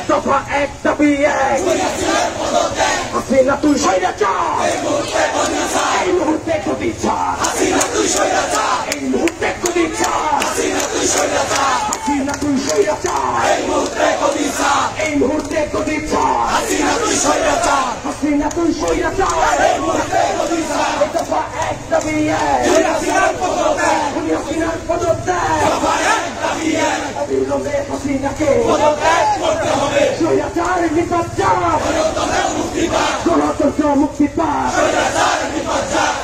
দফা এক দাবি এক হাসিনা তুই স্বৈরাচার এই মুহূর্তে গদি ছাড় হাসিনা তুই স্বৈরাচার এই মুহূর্তে গদি ছাড় হাসিনা তুই স্বৈরাচার হাসিনা তুই স্বৈরাচার এই মুহূর্তে গদি ছাড় এই মুহূর্তে গদি ছাড় হাসিনা তুই স্বৈরাচার হাসিনা তুই স্বৈরাচার এই মুহূর্তে গদি ছাড় দফা এক দাবি এক হাসিনার পদত্যাগ হাসিনার পদত্যাগ দফা এক দাবি এক অবিলম্বে হাসিনাকে পদত্যাগ করতে হবে স্বৈরাচার নিপাত গণতন্ত্র মুক্তি পাক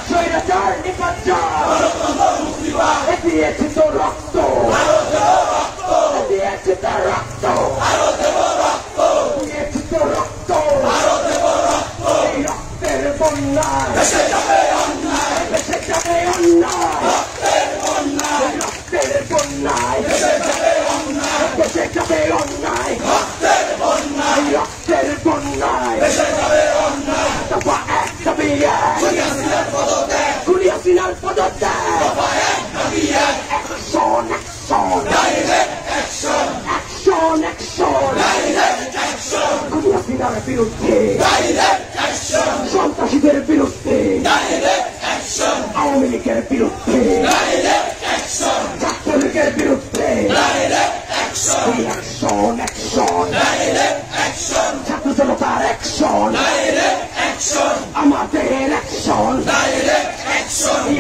স্বৈরাচার নিপাত দিয়েছে তো রক্ত দিয়েছে তার রক্ত দিয়েছে তো রক্ত এই রক্তের বন্যায় ভেসে যাবে অন্যায় রক্তের বন্যায় ভেসে যাবে অন্যায় রক্তের বন্যায় দফা এক দাবি এক খুনি হাসিনার পদত্যাগ অ্যাকশন খুনি হাসিনার বিরুদ্ধে সন্ত্রাসীদের বিরুদ্ধে আওয়ামী লীগের বিরুদ্ধে ছাত্রলীগের বিরুদ্ধে ছাত্র জনতার অ্যাকশন আমাদের অ্যাকশন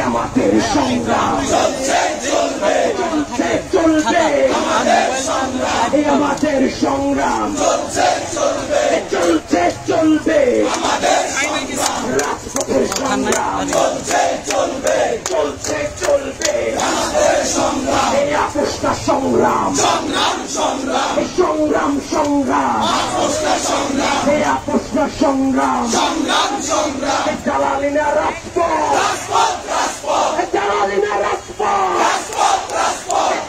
আমাদের সংগ্রাম চলবে আমাদের সংগ্রাম চলবে রাজপথের সংগ্রাম চলবে এই আপোষটা সংগ্রাম এই আপোষটা সংগ্রাম জালালিনা রাজপথ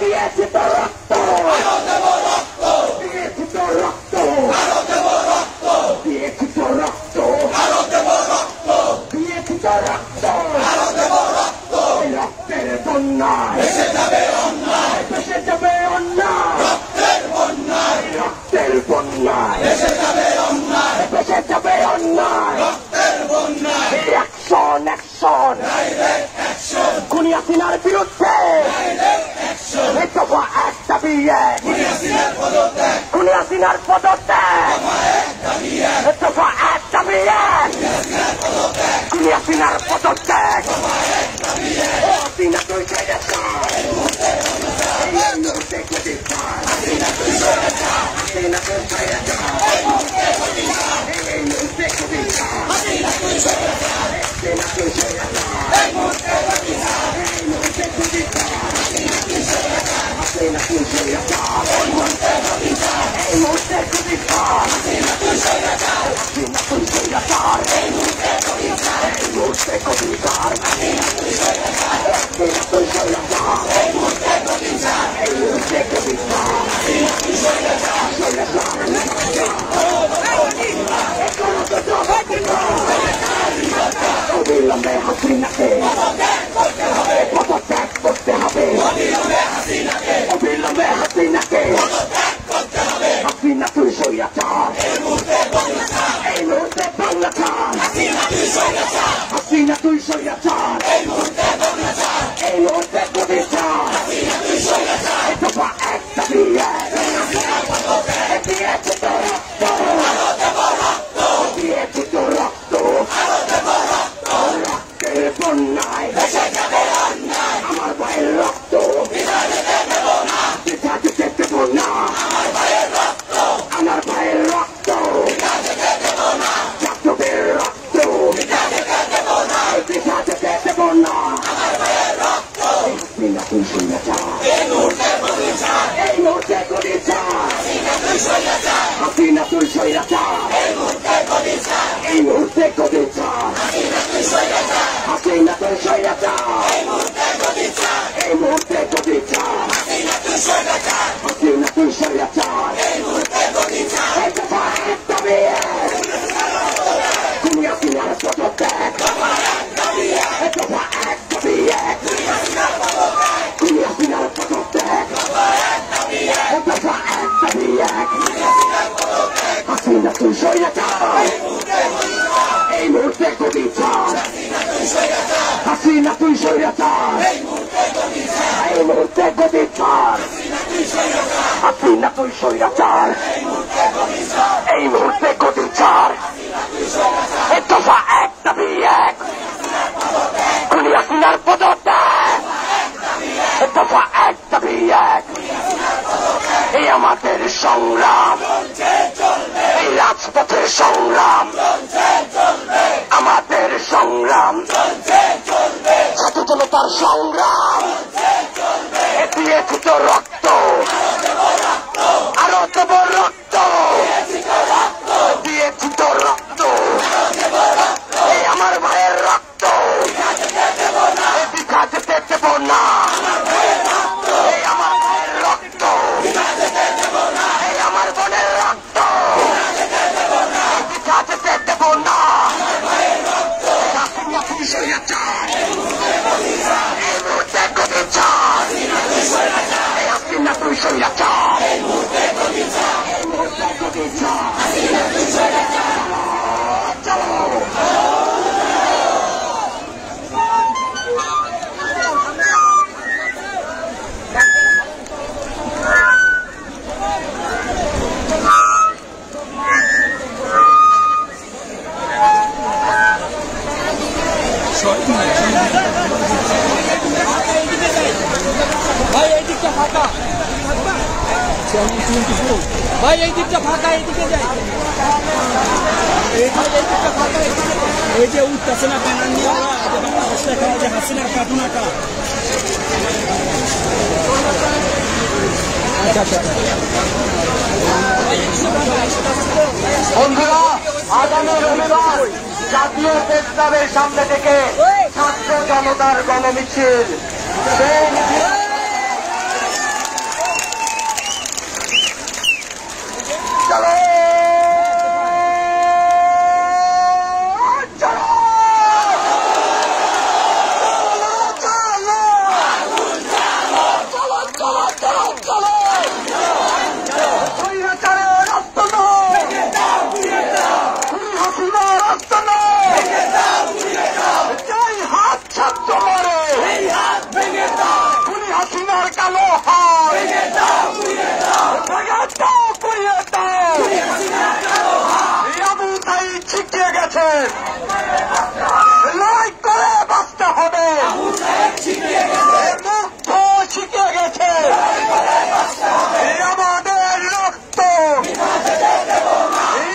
দিয়েছে তো রক্ত দিয়েছে তো রক্ত দিয়েছে তো রক্ত দিয়েছে তো রক্ত রক্তের বন্যায় ভেসে যাবে অন্যায় রক্তের বন্যায় ভেসে যাবে অন্যায় অ্যাকশন খুনি হাসিনার বিরুদ্ধে দফা এক দাবি এক খুনি হাসিনার পদত্যাগ দফা এক দাবি এক খুনি হাসিনার পদত্যাগ হাসিনা তুই স্বৈরাচার এই মুহূর্তে গদি ছাড় হাসিনা তুই স্বৈরাচার এই মুহূর্তে গদি ছাড় হাসিনা তুই স্বৈরাচার এই মুহূর্তে গদি ছাড় এই মুহূর্তে গদি ছাড় হাসিনা তুই স্বৈরাচার এই মুহূর্তে গদি ছাড় এই মুহূর্তে গদি ছাড় হাসিনা তুই স্বৈরাচার হাসিনা তুই স্বৈরাচার এই মুহূর্তে গদি ছাড় এই মুহূর্তে গদি ছাড় হাসিনা তুই স্বৈরাচার হাসিনা তুই স্বৈরাচার এই মুহূর্তে গদি ছাড় এই মুহূর্তে গদি ছাড় হাসিনা তুই স্বৈরাচার অবিলম্বে হাসিনাকে পদত্যাগ করতে হবে অবিলম্বে হাসিনাকে হাসিনা তুই স্বৈরাচার এই মুহূর্তে বাংলা ছাড় হাসিনা তুই স্বৈরাচার এই মুহূর্তে গদি ছাড় দফা এক দাবি এক দিয়েছে তো রক্ত দিয়েছে তো রক্ত রক্তের বন্যায় আমার ভাইয়ের রক্ত পিতা যেতে দেব না আমার ভাইয়ের রক্ত ছাত্রদের রক্ত পিতা যেতে দেব না হাসিনা তুই স্বৈরাচার এই মুহূর্তে গদি ছাড় হাসিনা তুই স্বৈরাচার এই মুহূর্তে গদি ছাড় হাসিনা তুই স্বৈরাচার এই মুহূর্তে গদি ছাড় হাসিনা তুই স্বৈরাচার এই দফা এক দাবি এক খুনি হাসিনার পদত্যাগ দফা এক দাবি এক খুনি হাসিনার পদত্যাগ দফা এক দাবি এক হাসিনা তুই স্বৈরাচার, এই মুহূর্তে গদি ছাড়। হাসিনা তুই স্বৈরাচার, এই মুহূর্তে গদি ছাড়। হাসিনা তুই স্বৈরাচার, এই মুহূর্তে গদি ছাড়। দফা এক দাবি এক, খুনি হাসিনার পদত্যাগ। দফা এক দাবি এক, এই আমাদের সংগ্রাম, এই রাজপথের সংগ্রাম, আমাদের সংগ্রাম, ছাত্র জনতার সংগ্রাম। দিয়েছি তো রক্ত, আরো দেব রক্ত, দিয়েছি তো রক্ত, এই আমার ভাইয়ের রক্ত বিঘা যেতে দেব না। এই আমার ভাইয়ের রক্ত, এই আমার বোনের রক্ত বিঘা যেতে দেব না। হাসিনা তুই স্বৈরাচার, এই মুহূর্তে গদি ছাড়। হাসিনা তুই স্বৈরাচার, এই মুহূর্তে গদি ছাড়। ভাই এই দিকটা ফাঁকা, ভাই এই দিকটা ফাঁকা, এইদিকে যাই। এই দিকটা ফাঁকা, এই যে উঠতেছে না ব্যানার নিয়ে ওরা, বাংলাদেশ দেখা যে হাসিনার কাটুনাটা। বন্ধুরা, আগামী রবিবার জাতীয় প্রেস ক্লাবের সামনে থেকে ছাত্র জনতার গণমিছিল। সেই মিছিল চলো লড়াই করে বাঁচতে হবে। মুগ্ধ শিখে গেছে আমাদের রক্ত,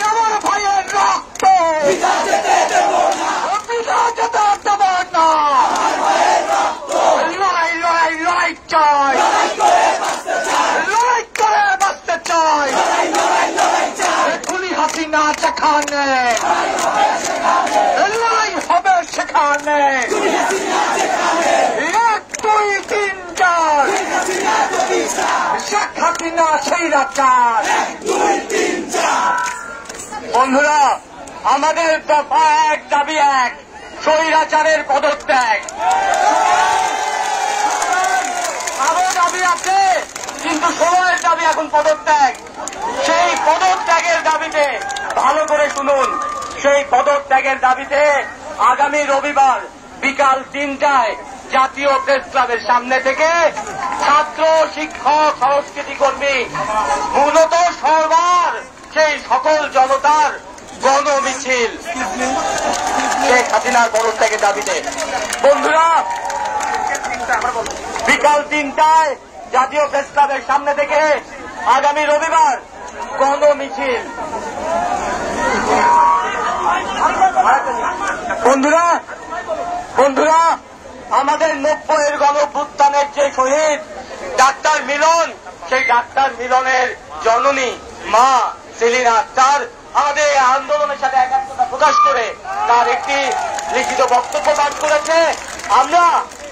আমার ভাইয়ের রক্ত বিধা যেতে দেব না। লড়াই লড়াই লড়াই চাই, লড়াই করে বাঁচতে চাই। খুনি হাসিনা যেখানে, লড়াই হবে সেখানে। 1 2 3 4 শেখ হাসিনা স্বৈরাচার। বন্ধুরা, আমাদের দফা এক দাবি এক, স্বৈরাচারের পদত্যাগ। আরো দাবি আছে, কিন্তু সময়ের দাবি এখন পদত্যাগ। সেই পদত্যাগের দাবিতে, ভালো করে শুনুন, সেই পদত্যাগের দাবিতে আগামী রবিবার বিকাল 3টায় জাতীয় প্রেস ক্লাবের সামনে থেকে ছাত্র, শিক্ষক, সংস্কৃতি কর্মী, মূলত সরকার সেই সকল জনতার গণমিছিল শেখ হাসিনার পদত্যাগের দাবিতে। বন্ধুরা, বিকাল 3টায় জাতীয় প্রেস ক্লাবের সামনে থেকে আগামী রবিবার গণমিছিল। বন্ধুরা, আমাদের 90-এর গণঅভ্যুত্থানের যে শহীদ ডাক্তার মিলন, সেই ডাক্তার মিলনের জননী মা সেলিনা আক্তার আমাদের এই আন্দোলনের সাথে একাত্মতা প্রকাশ করে তার একটি লিখিত বক্তব্য পাঠ করেছে। আমরা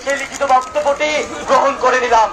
সেই লিখিত বক্তব্যটি গ্রহণ করে নিলাম।